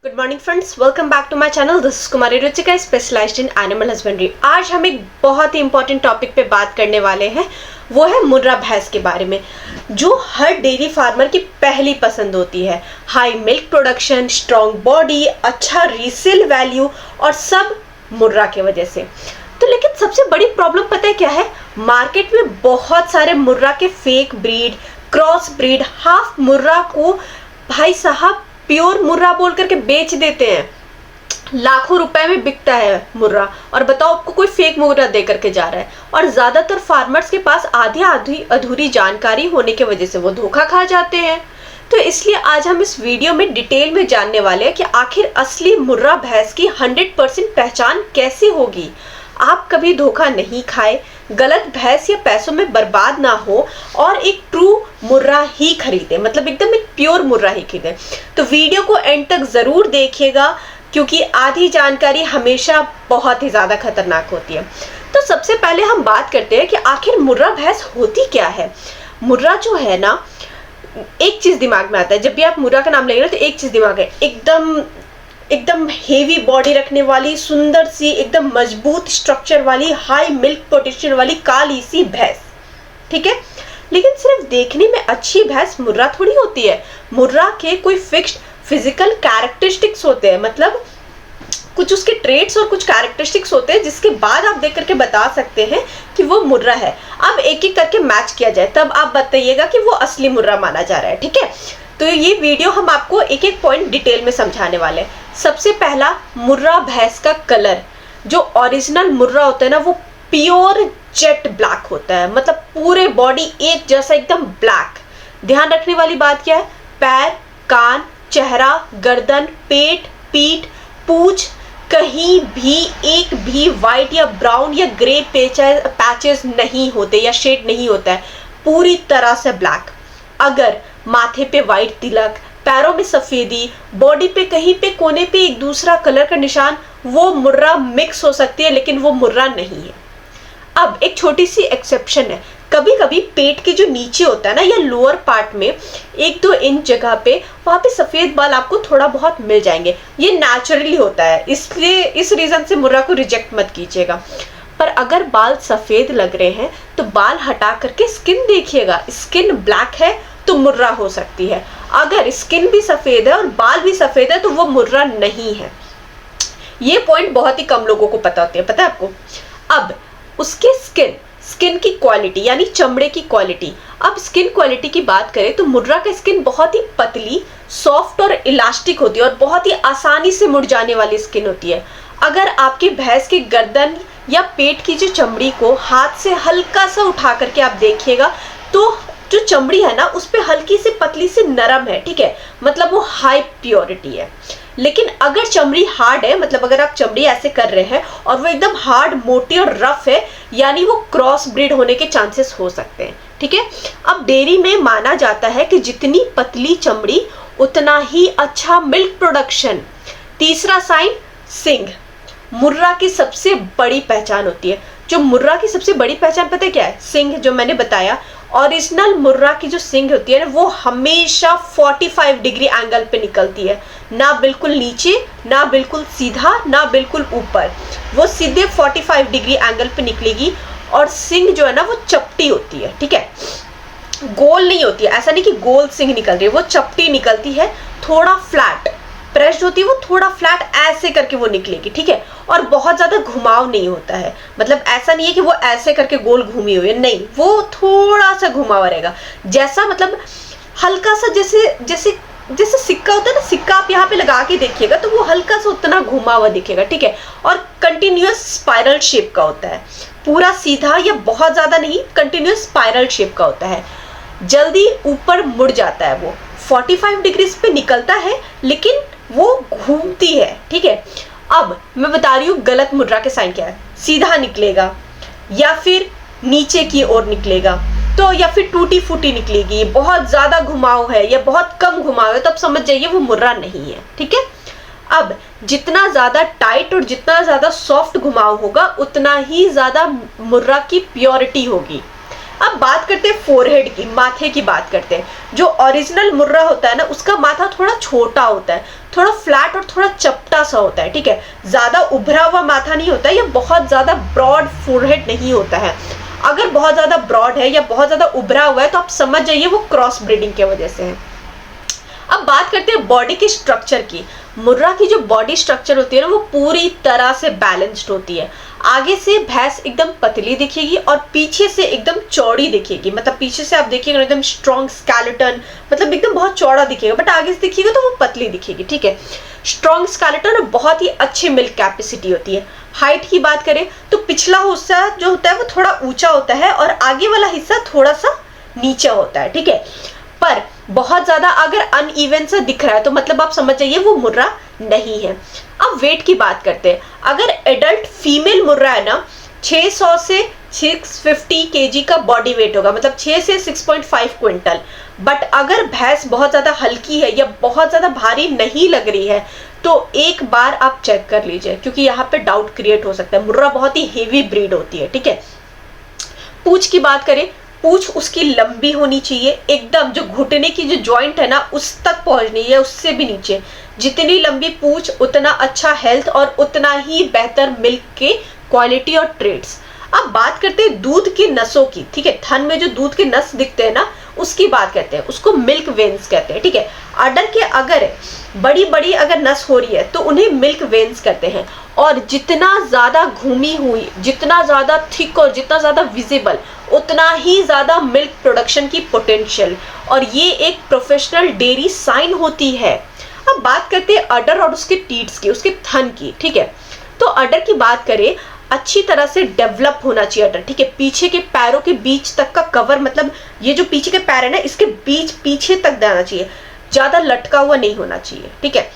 Good morning friends, welcome back to my channel. This is Kumari Ruchika, specialized in animal husbandry. आज हम एक बहुत ही important topic पे बात करने वाले हैं, वो है मुर्रा भैंस के बारे में, जो हर डेयरी फार्मर की पहली पसंद होती है। High milk production, strong body, अच्छा रीसेल वैल्यू और सब मुर्रा की वजह से। तो लेकिन सबसे बड़ी प्रॉब्लम पता है क्या है? मार्केट में बहुत सारे मुर्रा के fake breed, cross breed, half Murrah को भाई साहब प्योर मुर्रा बोल करके बेच देते हैं। लाखों रुपए में बिकता है मुर्रा, और बताओ आपको कोई फेक मुर्रा दे करके जा रहा है। और ज्यादातर फार्मर्स के पास आधी अधूरी जानकारी होने की वजह से वो धोखा खा जाते हैं। तो इसलिए आज हम इस वीडियो में डिटेल में जानने वाले हैं कि आखिर असली मुर्रा भैंस की 100% पहचान कैसे होगी। आप कभी धोखा नहीं खाए, गलत भैंस या पैसों में बर्बाद ना हो और एक ट्रू मुर्रा ही खरीदे, मतलब एकदम एक प्योर मुर्रा ही खरीदे। तो वीडियो को एंड तक जरूर देखिएगा, क्योंकि आधी जानकारी हमेशा बहुत ही ज्यादा खतरनाक होती है। तो सबसे पहले हम बात करते हैं कि आखिर मुर्रा भैंस होती क्या है। मुर्रा जो है ना, एक चीज दिमाग में आता है जब भी आप मुर्रा का नाम लेंगे ना, तो एक चीज दिमाग है, एकदम हेवी बॉडी रखने वाली, सुंदर सी, एकदम मजबूत स्ट्रक्चर वाली, हाई मिल्क पोटेंशियल वाली काली सी भैंस, ठीक है। लेकिन सिर्फ देखने में अच्छी भैंस मुर्रा थोड़ी होती है। मुर्रा के कोई फिक्स्ड फिजिकल कैरेक्टरिस्टिक्स होते हैं, मतलब कुछ उसके ट्रेट्स और कुछ कैरेक्टरिस्टिक्स होते हैं जिसके बाद आप देख करके बता सकते हैं कि वो मुर्रा है। अब एक एक करके मैच किया जाए, तब आप बताइएगा कि वो असली मुर्रा माना जा रहा है, ठीक है। तो ये वीडियो हम आपको एक एक पॉइंट डिटेल में समझाने वाले हैं। सबसे पहला, मुर्रा भैंस का कलर। जो ओरिजिनल मुर्रा होता है ना, वो प्योर जेट ब्लैक होता है, मतलब पूरे बॉडी एक जैसा एकदम ब्लैक। ध्यान रखने वाली बात क्या है? पैर, कान, चेहरा, गर्दन, पेट, पीठ, पूंछ, कहीं भी एक भी व्हाइट या ब्राउन या ग्रे पैचेस नहीं होते या शेड नहीं होता है, पूरी तरह से ब्लैक। अगर माथे पे व्हाइट तिलक, पैरों में सफेदी, बॉडी पे कहीं पे कोने पे एक दूसरा कलर का निशान, वो मुर्रा मिक्स हो सकती है, लेकिन वो मुर्रा नहीं है। अब एक छोटी सी एक्सेप्शन है, कभी कभी पेट के जो नीचे होता है ना, या लोअर पार्ट में 1-2 इंच जगह पे, वहां पे सफेद बाल आपको थोड़ा बहुत मिल जाएंगे। ये नेचुरली होता है, इसलिए इस रीजन से मुर्रा को रिजेक्ट मत कीजिएगा। पर अगर बाल सफेद लग रहे हैं तो बाल हटा करके स्किन देखिएगा। स्किन ब्लैक है तो मुर्रा हो सकती है, अगर स्किन भी सफेद है और बाल भी सफेद है तो वो मुर्रा नहीं है। ये पॉइंट बहुत ही कम लोगों को पता होती है, पता है आपको। अब उसके स्किन की क्वालिटी, यानी चमड़े की क्वालिटी। अब स्किन क्वालिटी की बात करें तो मुर्रा का स्किन बहुत ही पतली, सॉफ्ट और इलास्टिक होती है, और बहुत ही आसानी से मुड़ जाने वाली स्किन होती है। अगर आपके भैंस के गर्दन या पेट की जो चमड़ी को हाथ से हल्का सा उठा करके आप देखिएगा, तो जो चमड़ी है ना, उस पे हल्की सी पतली सी नरम है, ठीक है, मतलब वो हाई प्योरिटी है। लेकिन अगर चमड़ी हार्ड है, मतलब अगर आप चमड़ी ऐसे कर रहे हैं और वो एकदम हार्ड, मोटी और रफ है, यानी वो क्रॉस ब्रीड होने के चांसेस हो सकते हैं, ठीक है। अब डेयरी में माना जाता है कि जितनी पतली चमड़ी उतना ही अच्छा मिल्क प्रोडक्शन। तीसरा साइन, सींग मुर्रा की सबसे बड़ी पहचान होती है। जो मुर्रा की सबसे बड़ी पहचान पता है क्या है? सींग, जो मैंने बताया। ओरिजिनल मुर्रा की जो सींग होती है ना, वो हमेशा 45 डिग्री एंगल पे निकलती है, ना बिल्कुल नीचे, ना बिल्कुल सीधा, ना बिल्कुल ऊपर। वो सीधे 45 डिग्री एंगल पे निकलेगी। और सींग जो है ना, वो चपटी होती है, ठीक है, गोल नहीं होती है। ऐसा नहीं कि गोल सींग निकल रही है, वो चपटी निकलती है, थोड़ा फ्लैट प्रेस्ड होती है, वो थोड़ा फ्लैट ऐसे करके वो निकलेगी, ठीक है। और बहुत ज्यादा घुमाव नहीं होता है, मतलब ऐसा नहीं है कि वो ऐसे करके गोल घूमी हुई है, नहीं, वो थोड़ा सा घुमावा रहेगा, जैसा मतलब हल्का सा, जैसे सिक्का होता है ना, सिक्का आप यहाँ पे लगा के देखिएगा तो वो हल्का सा उतना घुमा हुआ दिखेगा, ठीक है। और कंटिन्यूअस स्पाइरल शेप का होता है, पूरा सीधा या बहुत ज्यादा नहीं, कंटिन्यूअस स्पाइरल शेप का होता है। जल्दी ऊपर मुड़ जाता है, वो 45 डिग्री पे निकलता है, लेकिन वो घूमती है, ठीक है। अब मैं बता रही हूँ गलत मुर्रा के साइन क्या है। सीधा निकलेगा, या फिर नीचे की ओर निकलेगा, तो या फिर टूटी फूटी निकलेगी, बहुत ज्यादा घुमाव है या बहुत कम घुमाव है, तब समझ जाइए वो मुर्रा नहीं है, ठीक है। अब जितना ज्यादा टाइट और जितना ज्यादा सॉफ्ट घुमाव होगा, उतना ही ज्यादा मुर्रा की प्योरिटी होगी। अब बात करते हैं फोरहेड की, माथे की बात करते हैं। जो ओरिजिनल मुर्रा होता है ना, उसका माथा थोड़ा छोटा होता है, थोड़ा फ्लैट और थोड़ा चपटा सा होता है, ठीक है। ज्यादा उभरा हुआ माथा नहीं होता, या बहुत ज्यादा ब्रॉड फोरहेड नहीं होता है। अगर बहुत ज्यादा ब्रॉड है या बहुत ज्यादा उभरा हुआ है तो आप समझ जाइए वो क्रॉस ब्रीडिंग की वजह से है। अब बात करते हैं बॉडी के स्ट्रक्चर की। मुर्रा की जो बॉडी स्ट्रक्चर होती है ना, वो पूरी तरह से बैलेंस्ड होती है। आगे से भैंस एकदम पतली दिखेगी और पीछे से एकदम चौड़ी दिखेगी। मतलब पीछे से आप देखिएगा एकदम स्ट्रॉन्ग स्केलेटन, मतलब एकदम बहुत चौड़ा दिखेगा, बट आगे से देखिएगा तो वो पतली दिखेगी, ठीक है। स्ट्रॉन्ग स्केलेटन और बहुत ही अच्छी मिल्क कैपेसिटी होती है। हाइट की बात करें तो पिछला हिस्सा जो होता है वो थोड़ा ऊंचा होता है और आगे वाला हिस्सा थोड़ा सा नीचे होता है, ठीक है। पर बहुत ज्यादा अगर अनइवन सा दिख रहा है तो मतलब आप समझ जाइए वो मुर्रा नहीं है। अब वेट की बात करते हैं। अगर एडल्ट फीमेल मुर्रा है ना, 600 से 650 केजी का बॉडी वेट होगा, मतलब 6 से 6.5 क्विंटल। बट अगर भैंस बहुत ज्यादा हल्की है या बहुत ज्यादा भारी नहीं लग रही है तो एक बार आप चेक कर लीजिए, क्योंकि यहाँ पे डाउट क्रिएट हो सकता है। मुर्रा बहुत ही हेवी ब्रीड होती है, ठीक है। पूंछ की बात करें, पूंछ उसकी लंबी होनी चाहिए एकदम, जो घुटने की जो जॉइंट है ना उस तक पहुंचनी है, उससे भी नीचे। जितनी लंबी पूंछ उतना अच्छा हेल्थ और उतना ही बेहतर मिल्क के क्वालिटी और ट्रेड्स। अब बात करते हैं दूध की नसों की, ठीक है। थन में जो दूध के नस दिखते हैं ना, उसकी बात करते हैं, उसको मिल्क वेन्स कहते हैं, ठीक है। अडर के अगर बड़ी बड़ी अगर नस हो रही है तो उन्हें मिल्क वेन्स कहते हैं। और जितना ज्यादा घूमी हुई, जितना ज्यादा थिक और जितना ज्यादा विजिबल, उतना ही ज्यादा मिल्क प्रोडक्शन की पोटेंशियल, और ये एक प्रोफेशनल डेयरी साइन होती है। अब बात करते हैं अडर और उसके टीट्स की, उसके थन की, ठीक है। तो अडर की बात करें, अच्छी तरह से डेवलप होना चाहिए अडर, ठीक है। पीछे के पैरों के बीच तक का कवर, मतलब ये जो पीछे के पैर है ना, इसके बीच पीछे तक जाना चाहिए, ज्यादा लटका हुआ नहीं होना चाहिए, ठीक है।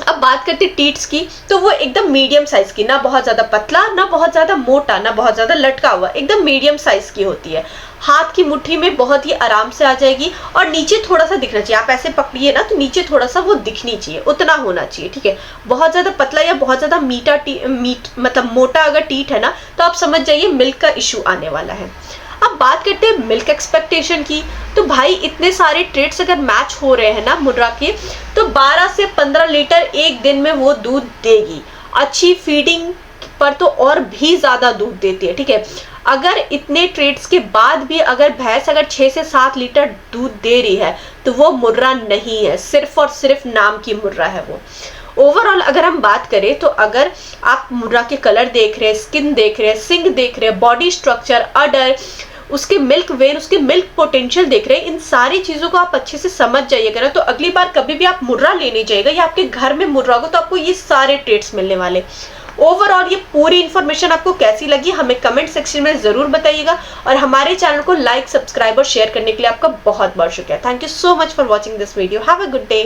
अब बात करते हैं टीट्स की, तो वो एकदम मीडियम साइज की, ना बहुत ज्यादा पतला ना बहुत ज्यादा मोटा ना बहुत ज्यादा लटका हुआ, एकदम मीडियम साइज की होती है। हाथ की मुट्ठी में बहुत ही आराम से आ जाएगी और नीचे थोड़ा सा दिखना चाहिए। आप ऐसे पकड़िए ना तो नीचे थोड़ा सा वो दिखनी चाहिए, उतना होना चाहिए, ठीक है। बहुत ज्यादा पतला या बहुत ज्यादा मतलब मोटा अगर टीट है ना तो आप समझ जाइए मिल्क का इशू आने वाला है। अब बात करते हैं मिल्क एक्सपेक्टेशन की, तो भाई इतने सारे ट्रेड्स अगर मैच हो रहे हैं ना मुर्रा के, तो 12 से 15 लीटर एक दिन में वो दूध देगी। अच्छी फीडिंग पर तो और भी ज्यादा दूध देती है, ठीक है। अगर इतने ट्रेड्स के बाद भी अगर भैंस अगर 6 से 7 लीटर दूध दे रही है तो वो मुर्रा नहीं है, सिर्फ और सिर्फ नाम की मुर्रा है वो। ओवरऑल अगर हम बात करें तो अगर आप मुर्रा के कलर देख रहे हैं, स्किन देख रहे हैं, सिंग देख रहे हैं, बॉडी स्ट्रक्चर, अडर, उसके मिल्क वेन, उसके मिल्क पोटेंशियल देख रहे हैं, इन सारी चीजों को आप अच्छे से समझ जाइएगा ना, तो अगली बार कभी भी आप मुर्रा लेने जाइएगा या आपके घर में मुर्रा होगा तो आपको ये सारे ट्रेड्स मिलने वाले। ओवरऑल ये पूरी इन्फॉर्मेशन आपको कैसी लगी हमें कमेंट सेक्शन में जरूर बताइएगा, और हमारे चैनल को लाइक, सब्सक्राइब और शेयर करने के लिए आपका बहुत बहुत शुक्रिया। Thank you so much for watching this video. Have a good day.